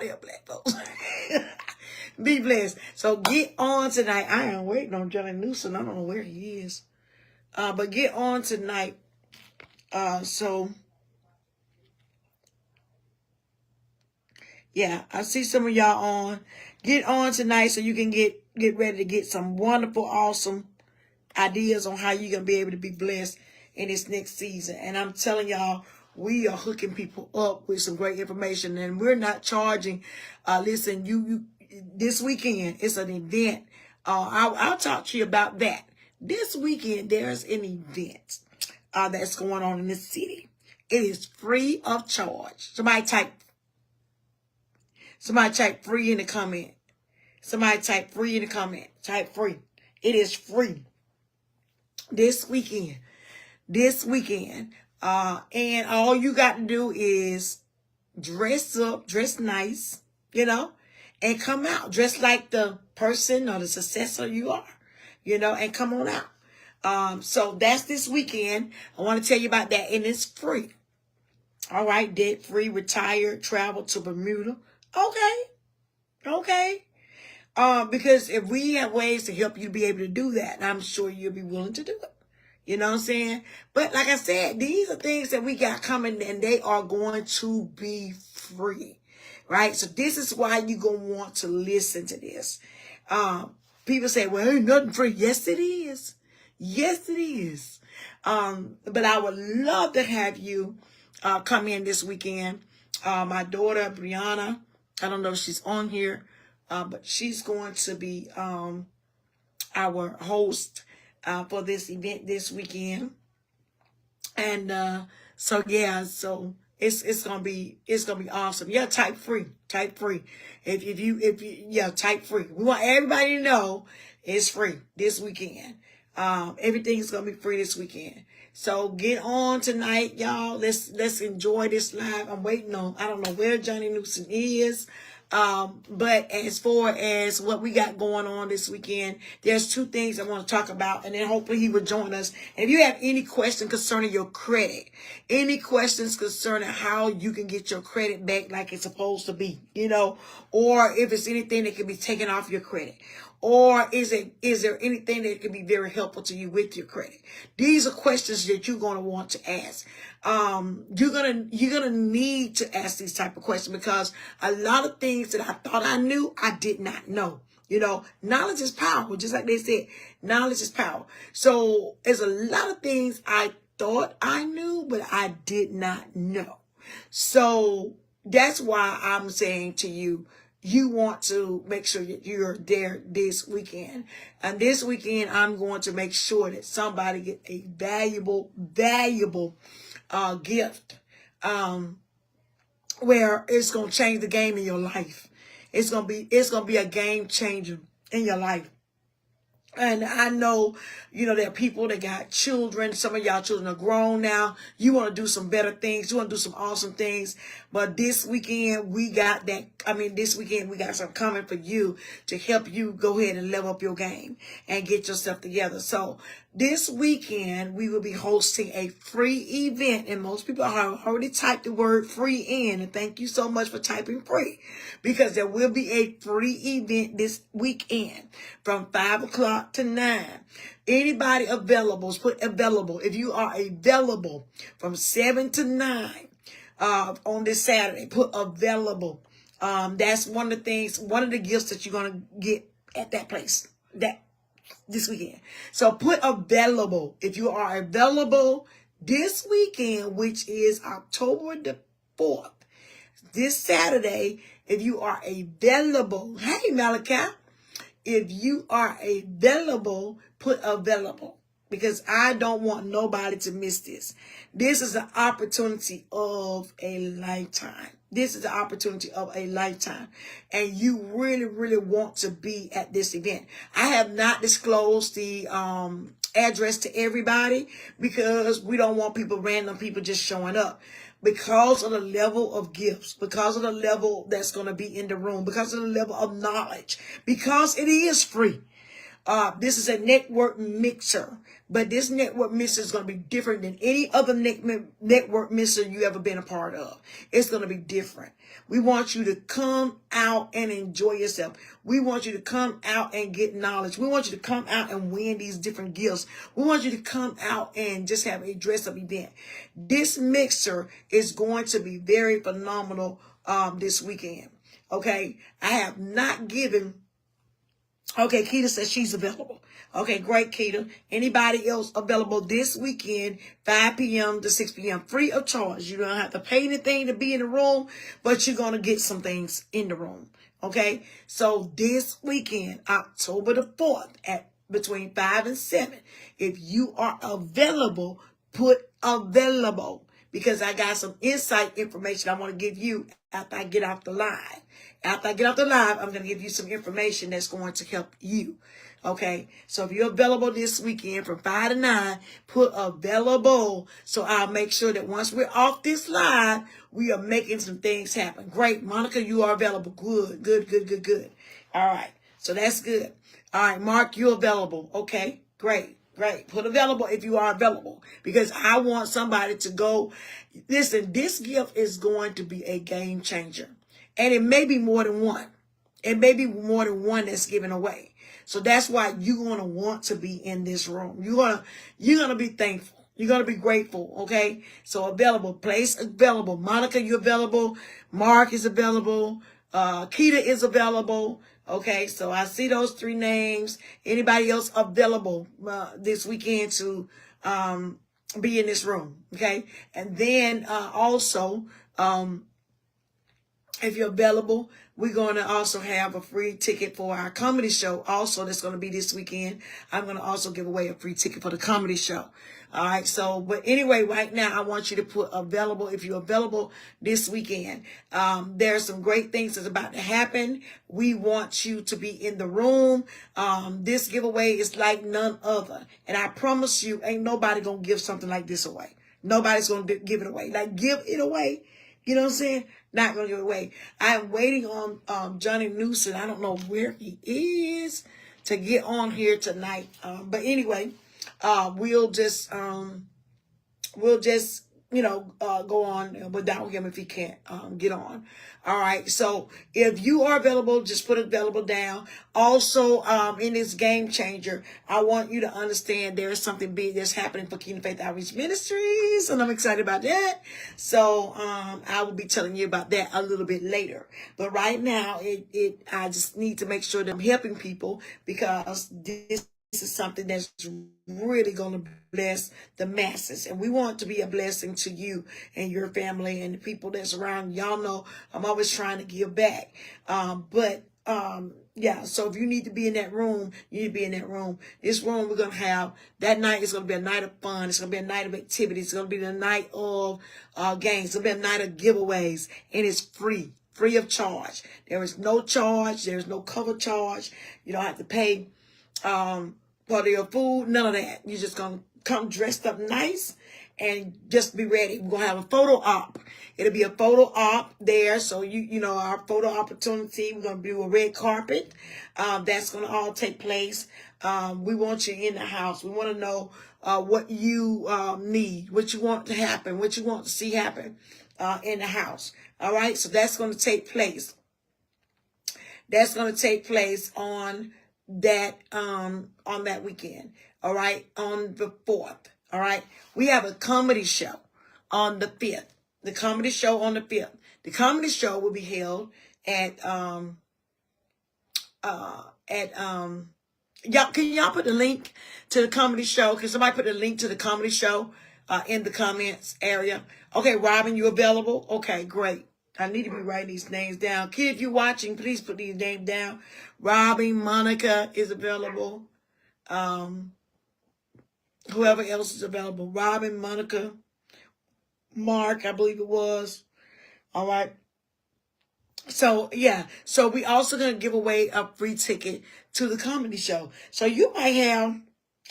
here, black folks. Be blessed. So get on tonight. I am waiting on Johnny Newsom. I don't know where he is. But get on tonight. So yeah, I see some of y'all on. Get on tonight so you can get ready to get some wonderful, awesome ideas on how you're going to be able to be blessed in this next season. And I'm telling y'all, we are hooking people up with some great information, and we're not charging. Listen, you this weekend, it's an event. I'll talk to you about that. This weekend, there's an event that's going on in the city. It is free of charge. Somebody type free in the comment. Somebody type free in the comment. Type free. It is free. This weekend. And all you got to do is dress up, dress nice, and come out. Dress like the person or the successor you are, and come on out. So that's this weekend. I want to tell you about that, and it's free. All right, debt-free, retired, travel to Bermuda. Okay. Because if we have ways to help you be able to do that, I'm sure you'll be willing to do it. You know what I'm saying? But like I said, these are things that we got coming, and they are going to be free, right? So this is why you're going to want to listen to this. People say, well, ain't nothing free. Yes, it is. Yes, it is. But I would love to have you come in this weekend. My daughter, Brianna, I don't know if she's on here, but she's going to be our host for this event this weekend. And so it's gonna be awesome. Yeah, type free. If you type free. We want everybody to know it's free this weekend. Everything's gonna be free this weekend. So get on tonight, y'all. Let's enjoy this live. I'm waiting on, I don't know where Johnny Newsom is. But as far as what we got going on this weekend, there's two things I want to talk about, and then hopefully he will join us. And if you have any questions concerning your credit, any questions concerning how you can get your credit back like it's supposed to be, or if it's anything that can be taken off your credit, or is there anything that can be very helpful to you with your credit? These are questions that you're going to want to ask. You're gonna need to ask these type of questions, because a lot of things that I thought I knew, I did not know. Knowledge is power, just like they said. Knowledge is power. So there's a lot of things I thought I knew, but I did not know. So that's why I'm saying to you, you want to make sure that you're there this weekend. And this weekend, I'm going to make sure that somebody get a valuable gift, where it's going to change the game in your life. It's going to be a game changer in your life. And I know, there are people that got children. Some of y'all children are grown now. You want to do some better things. You want to do some awesome things. But this weekend, we got that. This weekend, we got something coming for you to help you go ahead and level up your game and get yourself together. So this weekend, we will be hosting a free event. And most people have already typed the word free in. And thank you so much for typing free, because there will be a free event this weekend from 5 o'clock to 9. Anybody available, put available. If you are available from 7 to 9 on this Saturday, put available. That's one of the gifts that you're going to get at that place this weekend. So put available. If you are available this weekend, which is October the 4th, this Saturday, if you are available, hey Malachi, if you are available, put available, because I don't want nobody to miss this. This is an opportunity of a lifetime. This is the opportunity of a lifetime. And you really, really want to be at this event. I have not disclosed the address to everybody, because we don't want random people just showing up. Because of the level of gifts, because of the level that's going to be in the room, because of the level of knowledge, because it is free. This is a network mixer, but this network mixer is going to be different than any other network mixer you ever been a part of. It's going to be different. We want you to come out and enjoy yourself. We want you to come out and get knowledge. We want you to come out and win these different gifts. We want you to come out and just have a dress-up event. This mixer is going to be very phenomenal this weekend. Okay, I have not given. Okay, Keita says she's available. Okay, great, Keita. Anybody else available this weekend, 5 p.m. to 6 p.m., free of charge. You don't have to pay anything to be in the room, but you're going to get some things in the room. Okay, so this weekend, October the 4th, at between 5 and 7, if you are available, put available, because I got some insight information I want to give you after I get off the live. After I get off the live, I'm going to give you some information that's going to help you. Okay, so if you're available this weekend from 5 to 9, put available, so I'll make sure that once we're off this live, we are making some things happen. Great, Monica, you are available. Good. All right, so that's good. All right, Mark, you're available. Okay, great. Put available if you are available, because I want somebody to go. Listen, this gift is going to be a game changer, and it may be more than one. It may be more than one that's given away. So that's why you're going to want to be in this room. You're going to be thankful. You're going to be grateful. Okay. So available, place available. Monica, you're available. Mark is available. Keita is available. Okay. So I see those 3 names. Anybody else available this weekend to be in this room? Okay. And then also, if you're available, we're going to also have a free ticket for our comedy show. Also, that's going to be this weekend. I'm going to also give away a free ticket for the comedy show. All right. So, but anyway, right now, I want you to put available if you're available this weekend. There's some great things that's about to happen. We want you to be in the room. This giveaway is like none other. And I promise you, ain't nobody going to give something like this away. Nobody's going to give it away. Like, give it away. You know what I'm saying? Not going to give it away. I'm waiting on Johnny Newsom. I don't know where he is to get on here tonight. But anyway, we'll just go on without him if he can't get on. All right. So if you are available, just put available down. Also, in this game changer, I want you to understand there is something big that's happening for Kingdom Faith Outreach Ministries, and I'm excited about that. So I will be telling you about that a little bit later. But right now, I just need to make sure that I'm helping people, because this is something that's really going to bless the masses. And we want to be a blessing to you and your family and the people that's around. Y'all know I'm always trying to give back. Yeah, so if you need to be in that room, you need to be in that room. This room we're going to have, that night is going to be a night of fun. It's going to be a night of activities. It's going to be the night of games. It's going to be a night of giveaways. And it's free of charge. There is no charge. There is no cover charge. You don't have to pay for your food, none of that. You're just going to come dressed up nice and just be ready. We're going to have a photo op. It'll be a photo op there. So, you know, our photo opportunity, we're going to do a red carpet. That's going to all take place. We want you in the house. We want to know what you need, what you want to happen, what you want to see happen in the house. All right. So that's going to take place. That's going to take place on that weekend. All right, on the 4th. All right, we have a comedy show on the 5th. The comedy show on the 5th. The comedy show will be held at y'all. Can y'all put the link to the comedy show? Can somebody put the link to the comedy show in the comments area? Okay, Robin, you available? Okay, great. I need to be writing these names down. Kid, if you're watching, please put these names down. Robin, Monica is available. Whoever else is available. Robin, Monica, Mark, I believe it was. All right. So, yeah. So, we also going to give away a free ticket to the comedy show. So, you might have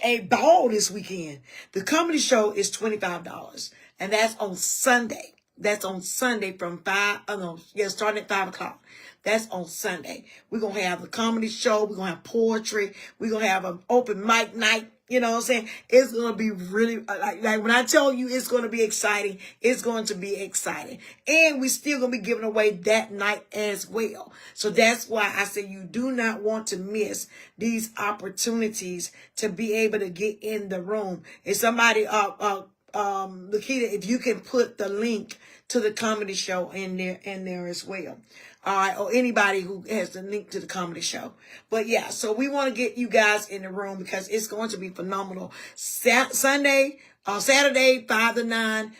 a ball this weekend. The comedy show is $25. And that's on Sunday. That's on Sunday from 5, no, yeah, starting at 5 o'clock. That's on Sunday. We're going to have a comedy show. We're going to have poetry. We're going to have an open mic night. You know what I'm saying? It's going to be really, like when I tell you it's going to be exciting, it's going to be exciting. And we're still going to be giving away that night as well. So that's why I say you do not want to miss these opportunities to be able to get in the room. If somebody, Lakita, if you can put the link to the comedy show in there as well. All right, or anybody who has the link to the comedy show. But yeah, so we want to get you guys in the room because it's going to be phenomenal. Saturday, 5 to 9.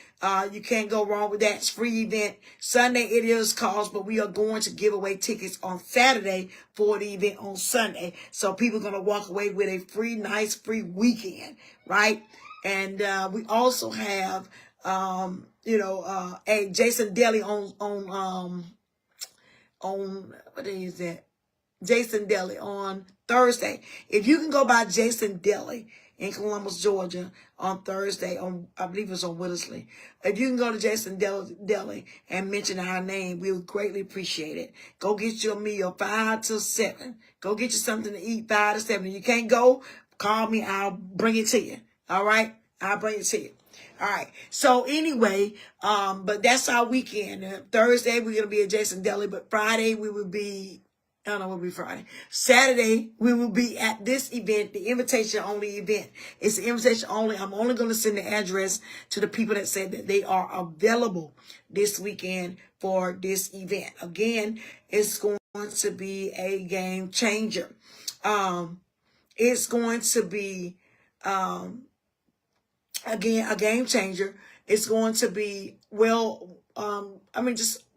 You can't go wrong with that. It's free event. Sunday it is cost, but we are going to give away tickets on Saturday for the event on Sunday. So people are going to walk away with a nice free weekend, right? And we also have a Jason Daly on what day is that? Jason Daly on Thursday. If you can go by Jason Daly in Columbus, Georgia on Thursday, I believe it's on Willisley. If you can go to Jason Daly and mention our name, we would greatly appreciate it. Go get your meal 5 to 7. Go get you something to eat 5 to 7. If you can't go, call me. I'll bring it to you. All right? I'll bring it to you. All right. So anyway, but that's our weekend. Thursday, we're going to be at Jason Daly, but Friday, we will be, I don't know what will be Friday. Saturday, we will be at this event, the invitation only event. It's the invitation only. I'm only going to send the address to the people that say that they are available this weekend for this event. Again, it's going to be a game changer. It's going to be, again, a game changer. It's going to be,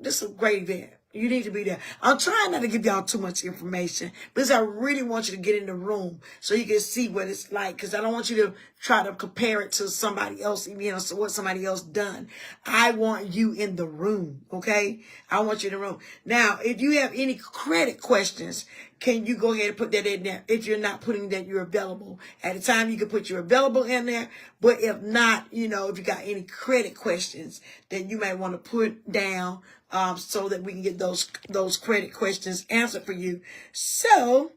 just a great event. You need to be there. I'm trying not to give y'all too much information because I really want you to get in the room so you can see what it's like, because I don't want you to try to compare it to somebody else, so what somebody else done. I want you in the room, okay? I want you in the room. Now, if you have any credit questions, can you go ahead and put that in there? If you're not putting that you're available. At the time, you can put you're available in there. But if not, if you got any credit questions that you might want to put down so that we can get those credit questions answered for you so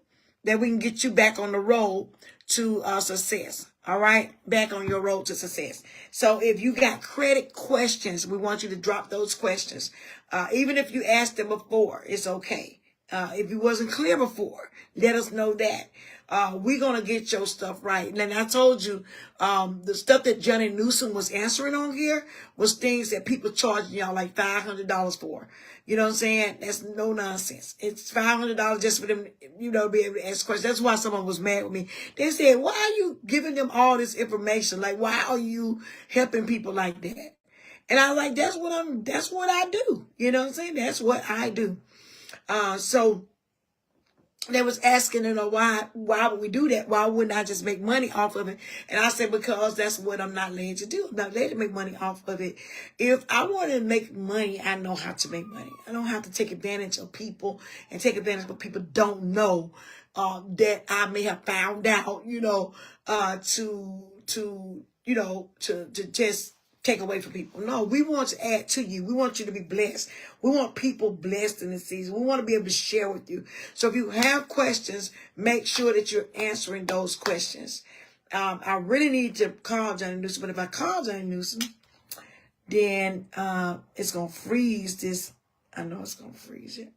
that we can get you back on the road to success. All right? Back on your road to success. So if you got credit questions, we want you to drop those questions. Even if you asked them before, it's okay. If you wasn't clear before, let us know that. We're going to get your stuff right. And I told you, the stuff that Johnny Newsom was answering on here was things that people charging y'all like $500 for. You know what I'm saying? That's no nonsense. It's $500 just for them, to be able to ask questions. That's why someone was mad with me. They said, why are you giving them all this information? Like, why are you helping people like that? And I was like, that's what I do. You know what I'm saying? That's what I do. So they was asking, why would we do that? Why wouldn't I just make money off of it? And I said, because that's what I'm not led to do. I'm not led to make money off of it. If I want to make money, I know how to make money. I don't have to take advantage of people and take advantage of what people don't know, that I may have found out, to just take away from people. No, we want to add to you. We want you to be blessed. We want people blessed in this season. We want to be able to share with you. So if you have questions, make sure that you're answering those questions. I really need to call Johnny Newsom, but if I call Johnny Newsom, then it's going to freeze this. I know it's going to freeze it.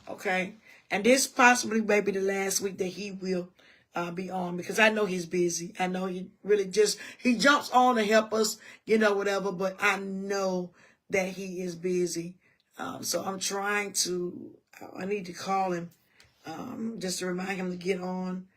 Okay. And this possibly may be the last week that he will be on, because I know he's busy. I know he really he jumps on to help us, whatever, but I know that he is busy. So I'm trying I need to call him just to remind him to get on,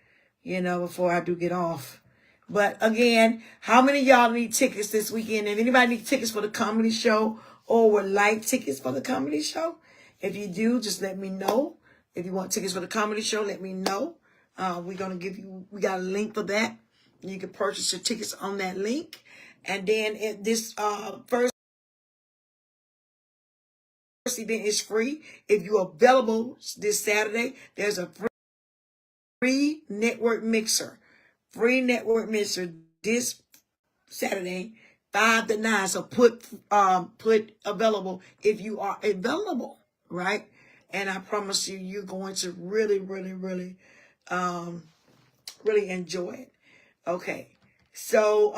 before I do get off. But again, how many of y'all need tickets this weekend? If anybody need tickets for the comedy show or would like tickets for the comedy show, if you do, just let me know. If you want tickets for the comedy show, let me know. We're going to we got a link for that. You can purchase your tickets on that link. And then this first event is free. If you're available this Saturday, there's a free network mixer. Free network mixer. This Saturday, 5 to 9. So put available if you are available, right? And I promise you, you're going to really, really, really, really enjoy it. Okay. So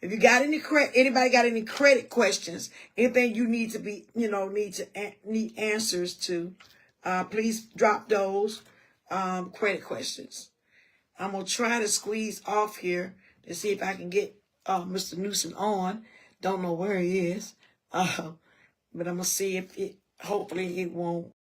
if you got any anybody got any credit questions, anything you need to be, need answers to, please drop those credit questions. I'm gonna try to squeeze off here to see if I can get Mr. Newsom on. Don't know where he is, but I'm gonna see if it. Hopefully, it won't.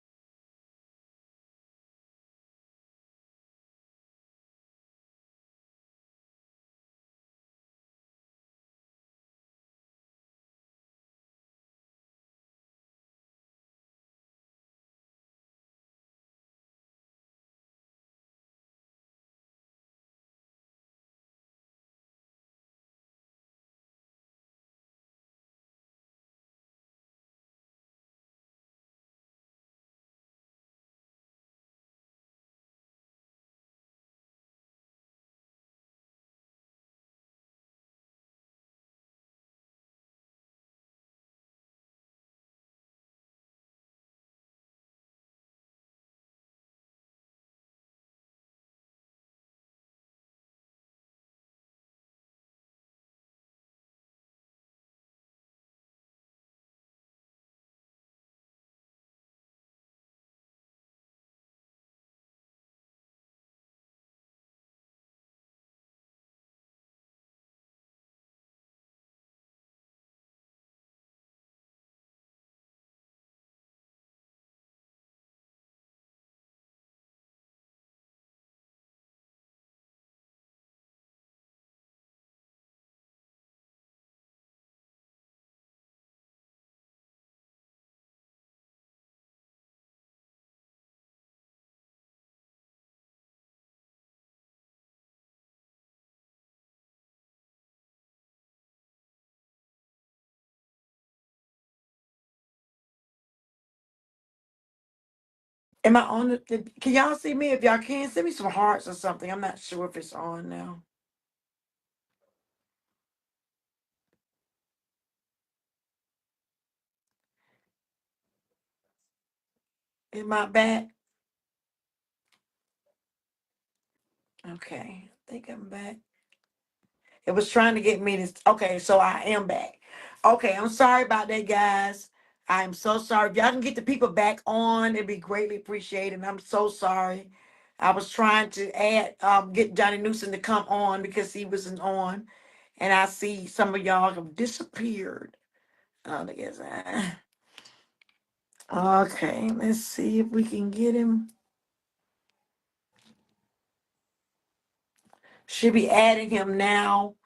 Am I on the? Can y'all see me? If y'all can, send me some hearts or something. I'm not sure if it's on now. Am I back? Okay, I think I'm back. It was trying to get me to. Okay, so I am back. Okay, I'm sorry about that, guys. I'm so sorry. If y'all can get the people back on, it'd be greatly appreciated. I'm so sorry. I was trying to get Johnny Newsom to come on because he wasn't on, and I see some of y'all have disappeared. I guess. Okay, let's see if we can get him. Should be adding him now,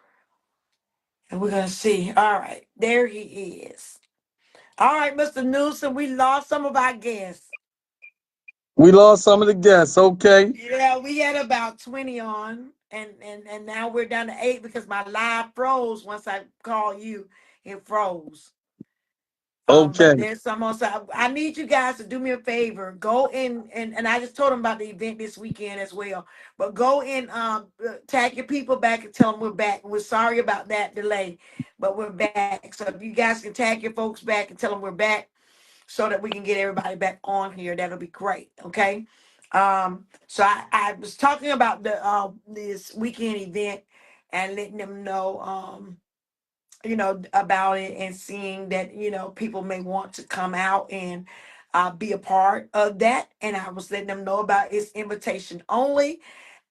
and we're gonna see. All right, there he is. All right, Mr. Newsom, we lost some of our guests. We lost some of the guests. Okay. Yeah, we had about 20 on, and now we're down to 8 because my live froze once I called you. It froze. Okay. But there's some on. So I need you guys to do me a favor. Go in and I just told them about the event this weekend as well. But go in, tag your people back and tell them we're back. We're sorry about that delay, but we're back. So if you guys can tag your folks back and tell them we're back, so that we can get everybody back on here, that'll be great. Okay. So I was talking about the this weekend event and letting them know. About it and seeing that, people may want to come out and be a part of that. And I was letting them know about its invitation only.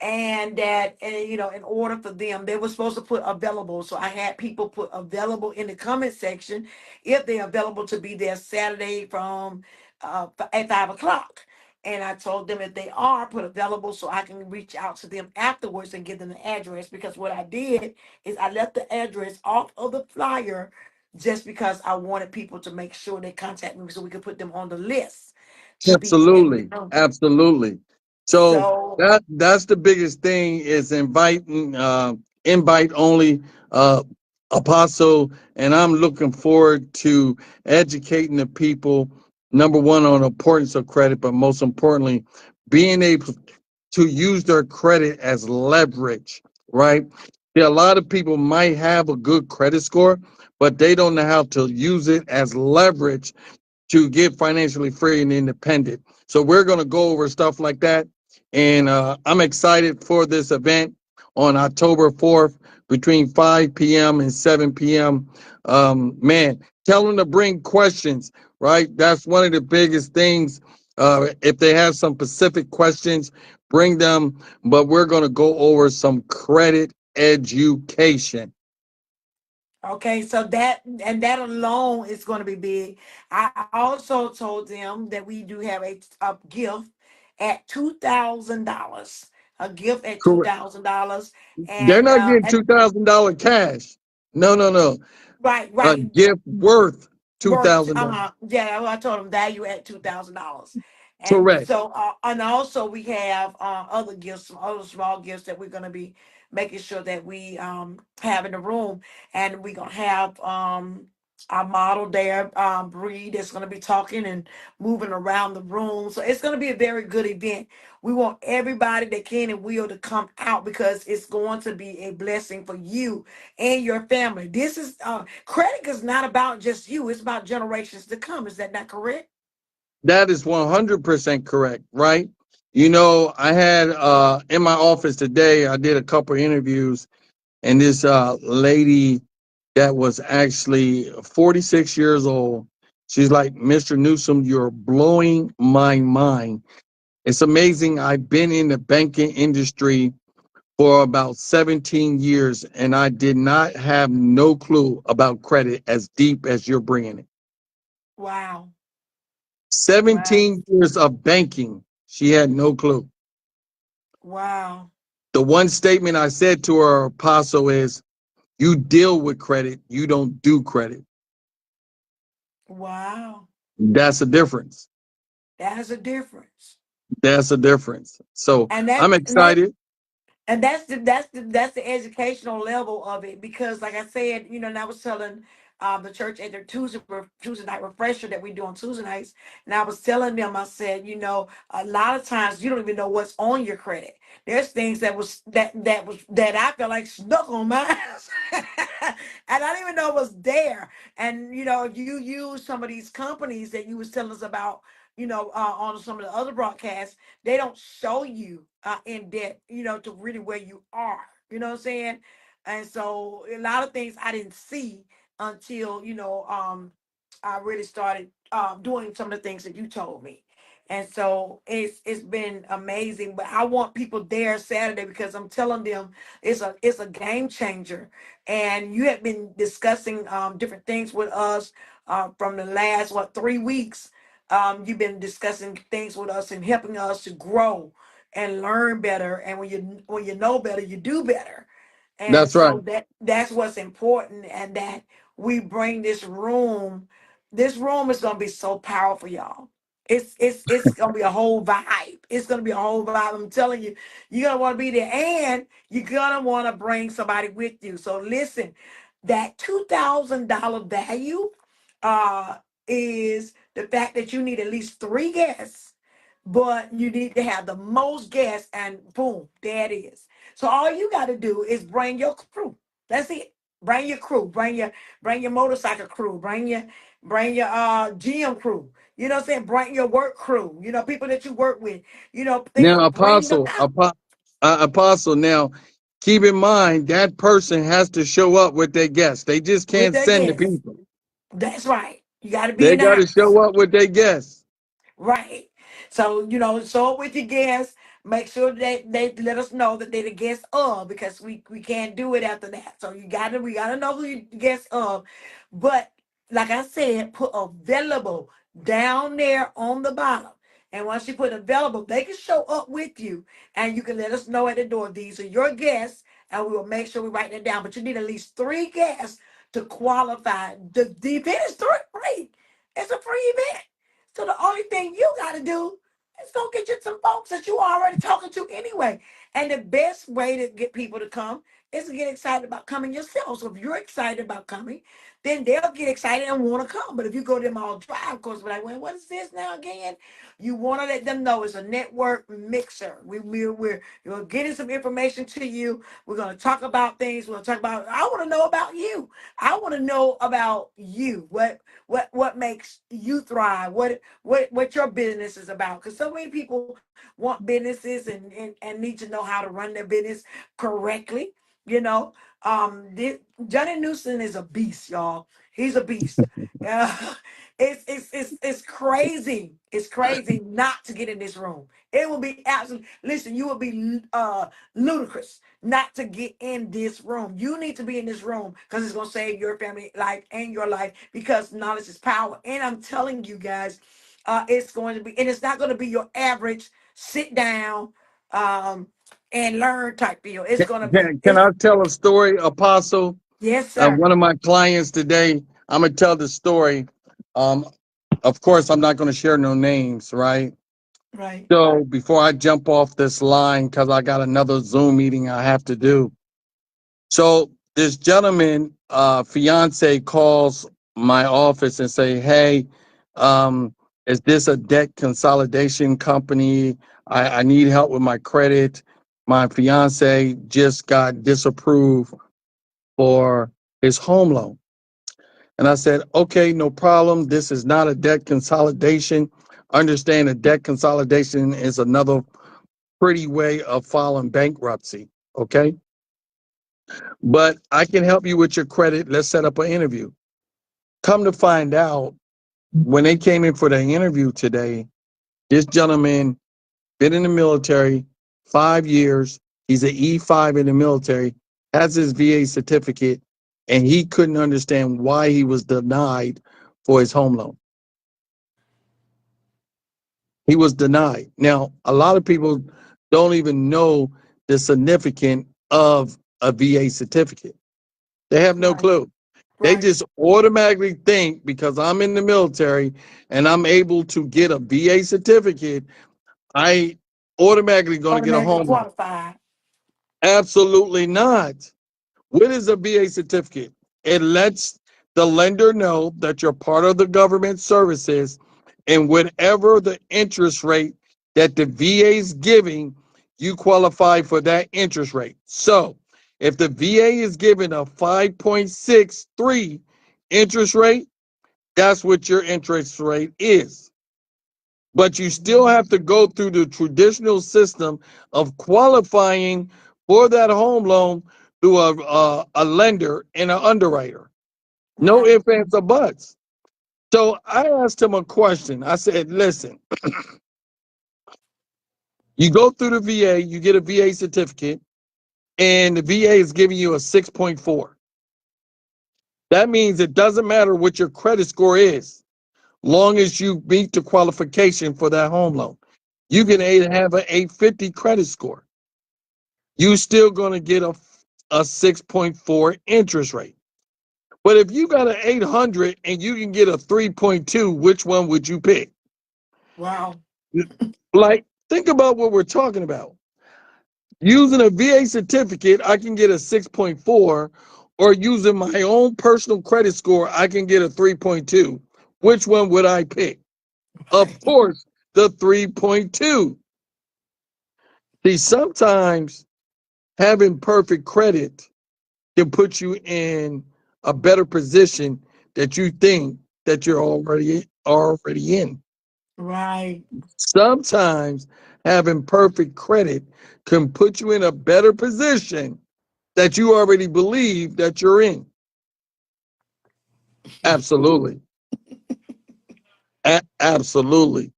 And that, in order for them, they were supposed to put available. So I had people put available in the comment section if they're available to be there Saturday from at 5 o'clock. And I told them if they are, put available so I can reach out to them afterwards and give them the address. Because what I did is I left the address off of the flyer just because I wanted people to make sure they contact me so we could put them on the list to be in the Absolutely. room. Absolutely. So So that's the biggest thing is inviting invite only uh apostle, and I'm looking forward to educating the people, number one, on the importance of credit, but most importantly, being able to use their credit as leverage, right? See, a lot of people might have a good credit score, but they don't know how to use it as leverage to get financially free and independent. So we're going to go over stuff like that. And I'm excited for this event on October 4th between 5 p.m. and 7 p.m. Man, tell them to bring questions, right? That's one of the biggest things. If they have some specific questions, bring them. But we're going to go over some credit education. Okay, so that alone is going to be big. I also told them that we do have a gift at $2,000, a gift at Correct. $2,000, They're and not getting and $2,000 cash. No, no, no. right, A right. gift worth Worth, $2,000. yeah, I told them value at $2,000. And Correct. so and also we have other gifts, some other small gifts that we're going to be making sure that we have in the room. And we're going to have our model there, Bree, that's going to be talking and moving around the room. So it's going to be a very good event. We want everybody that can and will to come out, because it's going to be a blessing for you and your family. This is credit is not about just you, it's about generations to come. Is that not correct? That is 100% correct, right? You know, I had in my office today, I did a couple of interviews, and this lady that was actually 46 years old, she's like, Mr. Newsom, you're blowing my mind. It's amazing. I've been in the banking industry for about 17 years, and I did not have no clue about credit as deep as you're bringing it. Wow. Wow. 17 years of banking, she had no clue. Wow. The one statement I said to her, Apostle, is you deal with credit, you don't do credit. Wow. That's a difference. That's a difference. That's a difference. So And I'm that excited. and that's the educational level of it, because like I said, and I was telling the church at their Tuesday night refresher that we do on Tuesday nights, and I was telling them, I said, a lot of times you don't even know what's on your credit. There's things that I feel like snuck on mine, and I didn't even know it was there. And if you use some of these companies that you was telling us about, on some of the other broadcasts, they don't show you in depth, to really where you are. You know what I'm saying? And so a lot of things I didn't see until I really started doing some of the things that you told me. And so it's been amazing. But I want people there Saturday, because I'm telling them it's a game changer. And you have been discussing different things with us from the last 3 weeks. You've been discussing things with us and helping us to grow and learn better. And when you know better, you do better. And That's right. so that's what's important. And that we bring this room. This room is gonna be so powerful, y'all. It's gonna be a whole vibe. It's gonna be a whole vibe. I'm telling you, you're gonna want to be there, and you're gonna want to bring somebody with you. So listen, that $2,000 value uh is the fact that you need at least three guests, but you need to have the most guests, and boom, there it is. So all you got to do is bring your crew. That's it. Bring your crew. Bring your motorcycle crew. Bring your gym crew. You know what I'm saying? Bring your work crew. People that you work with. Now, Bring them out Apostle, now keep in mind that person has to show up with their guests. They just with can't their send the guests. people. That's right. You got to be They in the got to house. show up with their guests. Right. So, show up with your guests. Make sure that they let us know that they're the guests of, because we can't do it after that. So we gotta know who you guests of. But like I said, put available down there on the bottom. And once you put available, they can show up with you, and you can let us know at the door. These are your guests, and we will make sure we write that down. But you need at least three guests to qualify. The event is free. It's a free event. So the only thing you got to do is go get you some folks that you already talking to anyway. And the best way to get people to come is to get excited about coming yourself. So if you're excited about coming, then they'll get excited and want to come. But if you go to them all dry, of course, we're like, well, what is this now again? You want to let them know it's a network mixer. We're getting some information to you. We're going to talk about things. We're going to talk about, I want to know about you. I want to know about you. What makes you thrive? What your business is about? Because so many people want businesses and need to know how to run their business correctly. You know, Johnny Newsom is a beast, y'all. He's a beast. Uh, it's crazy. It's crazy not to get in this room. It will be absolutely. Listen, you will be ludicrous not to get in this room. You need to be in this room because it's gonna save your family life and your life because knowledge is power. And I'm telling you guys, it's going to be, and it's not going to be your average sit down um, and learn type deal. It's going to be Can I tell a story, Apostle? yes, sir. One of my clients today, I'm gonna tell the story. Um, of course, I'm not gonna share no names, right? Right, So before I jump off this line, because I got another Zoom meeting I have to do. So this gentleman, fiance, calls my office and say, "Hey, um, is this a debt consolidation company? I need help with my credit. My fiance just got disapproved for his home loan." And I said, "Okay, no problem. This is not a debt consolidation. Understand a debt consolidation is another pretty way of filing bankruptcy. Okay. But I can help you with your credit. Let's set up an interview." Come to find out, when they came in for the interview today, this gentleman been in the military 5 years. He's an E5 in the military, has his VA certificate, and he couldn't understand why he was denied for his home loan. He was denied. Now, a lot of people don't even know the significance of a VA certificate. They have no right, clue. They right. just automatically think because I'm in the military and I'm able to get a VA certificate, I automatically going to get a Automatically home loan. qualified. Absolutely not. What is a VA certificate? It lets the lender know that you're part of the government services, and whatever the interest rate that the VA is giving, you qualify for that interest rate. So if the VA is giving a 5.63 interest rate, that's what your interest rate is. But you still have to go through the traditional system of qualifying for that home loan through a lender and an underwriter. No Right, ifs, ands, or buts. So I asked him a question. I said, listen, you go through the VA, you get a VA certificate, and the VA is giving you a 6.4. That means it doesn't matter what your credit score is, long as you meet the qualification for that home loan. You can right, have an 850 credit score. You still going to get a 6.4 interest rate. But if you got an 800 and you can get a 3.2, which one would you pick? wow, Like, think about what we're talking about. Using a VA certificate, I can get a 6.4, or using my own personal credit score, I can get a 3.2. Which one would I pick? Of right, course, the 3.2. See, sometimes having perfect credit can put you in a better position that you think that you're already in. right. Sometimes having perfect credit can put you in a better position that you already believe that you're in. Absolutely. Absolutely.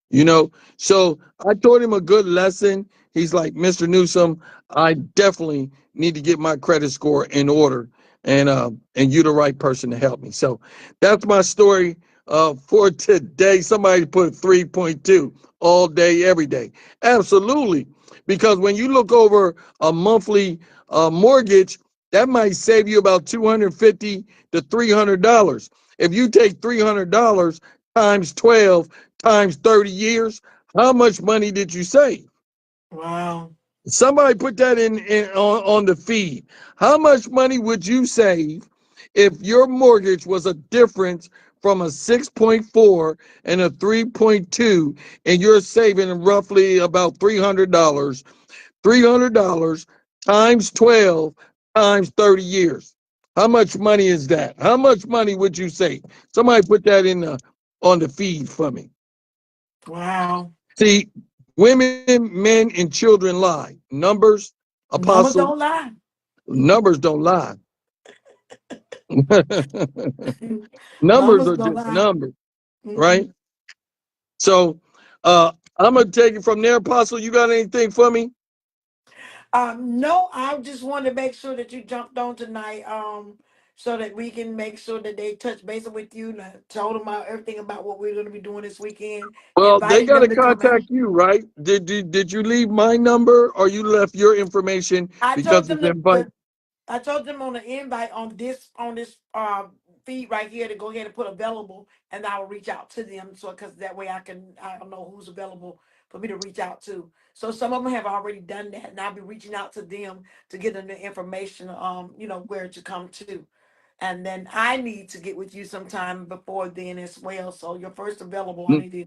You know, so I taught him a good lesson. He's like, "Mr. Newsom, I definitely need to get my credit score in order, and you're the right person to help me." So that's my story for today. Somebody put 3.2 all day, every day. Absolutely. Because when you look over a monthly mortgage, that might save you about $250 to $300. If you take $300 times 12 times 30 years, how much money did you save? Wow. Somebody put that in on the feed. How much money would you save if your mortgage was a difference from a 6.4 and a 3.2, and you're saving roughly about $300? $300 times 12 times 30 years. How much money is that? How much money would you save? Somebody put that in the on the feed for me. Wow. See, women, men, and children lie. Numbers, Numbers apostle, don't lie. numbers don't lie. Numbers Numbers are don't just lie. numbers, right? Mm-mm. So I'm gonna take it from there, apostle. You got anything for me? No, I just wanted to make sure that you jumped on tonight, so that we can make sure that they touch base with you and I told them about everything about what we're going to be doing this weekend, Well, they inviting got them to to come out. contact you, right? Did you leave my number or you left your information I told because them it's invite? I told them on the invite on this feed right here to go ahead and put available, and I will reach out to them so because that way I don't know who's available for me to reach out to. So some of them have already done that, and I'll be reaching out to them to get them the information, where to come to. And then I need to get with you sometime before then as well. So your first available, I need to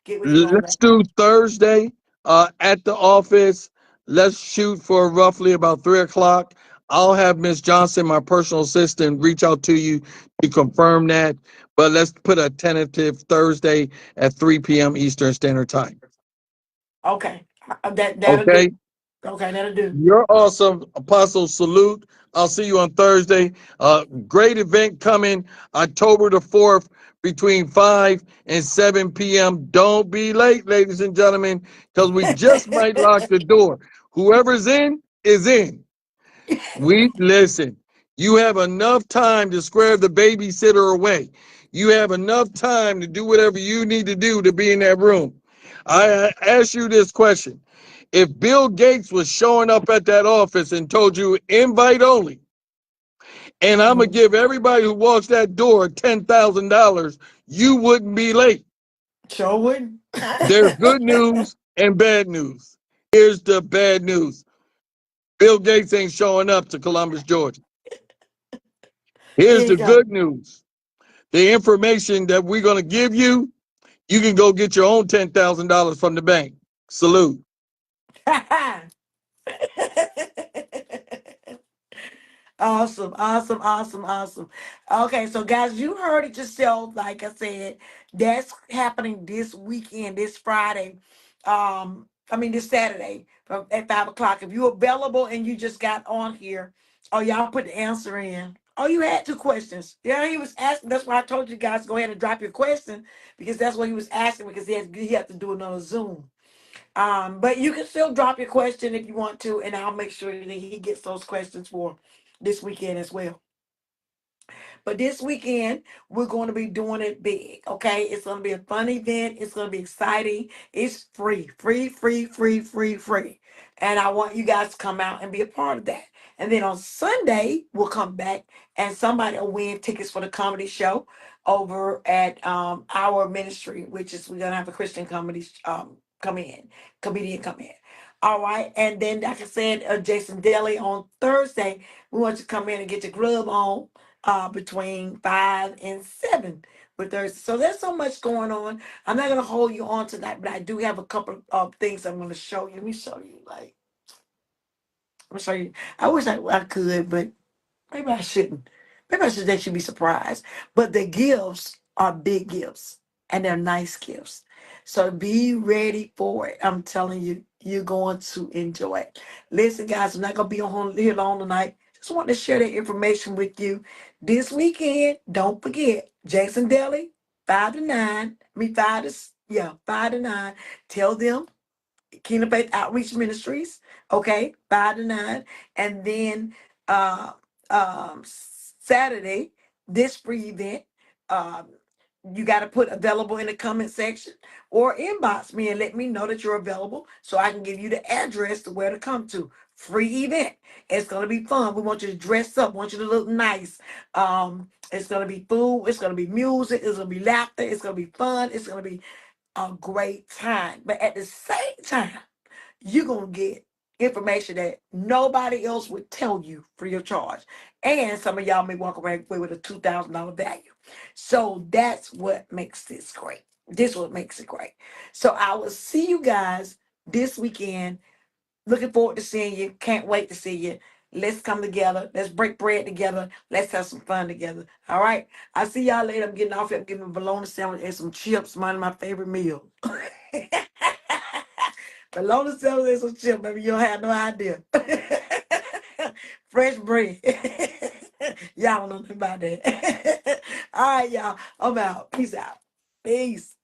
get with you on Let's that. do Thursday at the office. Let's shoot for roughly about 3 o'clock. I'll have Miss Johnson, my personal assistant, reach out to you to confirm that. But let's put a tentative Thursday at 3 p.m. Eastern Standard Time. Okay, that'll do. Okay. Okay, that'll do. You're awesome, Apostle. Salute. I'll see you on Thursday. Great event coming October the 4th between 5 and 7 p.m. Don't be late, ladies and gentlemen, because we just might lock the door. Whoever's in is in. We listen. You have enough time to square the babysitter away. You have enough time to do whatever you need to do to be in that room. I ask you this question. If Bill Gates was showing up at that office and told you invite only, and I'm gonna Mhm. give everybody who walks that door $10,000, you wouldn't be late. Sure wouldn't. There's good news and bad news. Here's the bad news. Bill Gates ain't showing up to Columbus, Georgia. He Here's ain't the coming. good news. The information that we're going to give you, you can go get your own $10,000 from the bank. Salute. Awesome, awesome, awesome, awesome. Okay, so guys, you heard it yourself. Like I said, that's happening this weekend, this Friday. This Saturday at 5 o'clock. If you're available and you just got on here, oh y'all put the answer in. Oh, you had two questions. Yeah, he was asking. That's why I told you guys go ahead and drop your question because that's what he was asking because he had to do another Zoom. But you can still drop your question if you want to, and I'll make sure that he gets those questions for this weekend as well. But this weekend, we're going to be doing it big. Okay. It's going to be a fun event. It's going to be exciting. It's free, free, free, free, free, free. And I want you guys to come out and be a part of that. And then on Sunday, we'll come back and somebody will win tickets for the comedy show over at our ministry, which is we're going to have a Christian comedy come in, comedian come in. All right. And then, like I said, Jason Daly on Thursday, we want you to come in and get your glove on between 5 and 7 with Thursday. So there's so much going on. I'm not gonna hold you on tonight, but I do have a couple of things I'm gonna show you. Let me show you. I'm gonna show you. I wish I could, but maybe I shouldn't. Maybe I should let you be surprised. But the gifts are big gifts and they're nice gifts. So be ready for it. I'm telling you, you're going to enjoy it. Listen, guys, I'm not going to be on here long tonight. Just want to share that information with you. This weekend, don't forget, Jason Deli, 5 to 9. I mean, 5 to 9. Tell them Kingdom Faith Outreach Ministries, okay, 5 to 9. And then uh Saturday, this free event, um, you got to put available in the comment section or inbox me and let me know that you're available so I can give you the address to where to come to. Free event. It's gonna be fun. We want you to dress up, want you to look nice. It's gonna be food, it's gonna be music, it's gonna be laughter, it's gonna be fun, it's gonna be a great time. But at the same time, you're gonna get information that nobody else would tell you free of charge. And some of y'all may walk away with a $2,000 value. So that's what makes this great. This is what makes it great. So I will see you guys this weekend. Looking forward to seeing you. Can't wait to see you. Let's come together. Let's break bread together. Let's have some fun together. All right. I'll see y'all later. I'm getting off here. I'm getting a bologna sandwich and some chips. Mine my favorite meal. Bologna sandwich and some chips, baby. You don't have no idea. Fresh bread. Y'all don't know nothing about that. All right, y'all. I'm out. Peace out. Peace.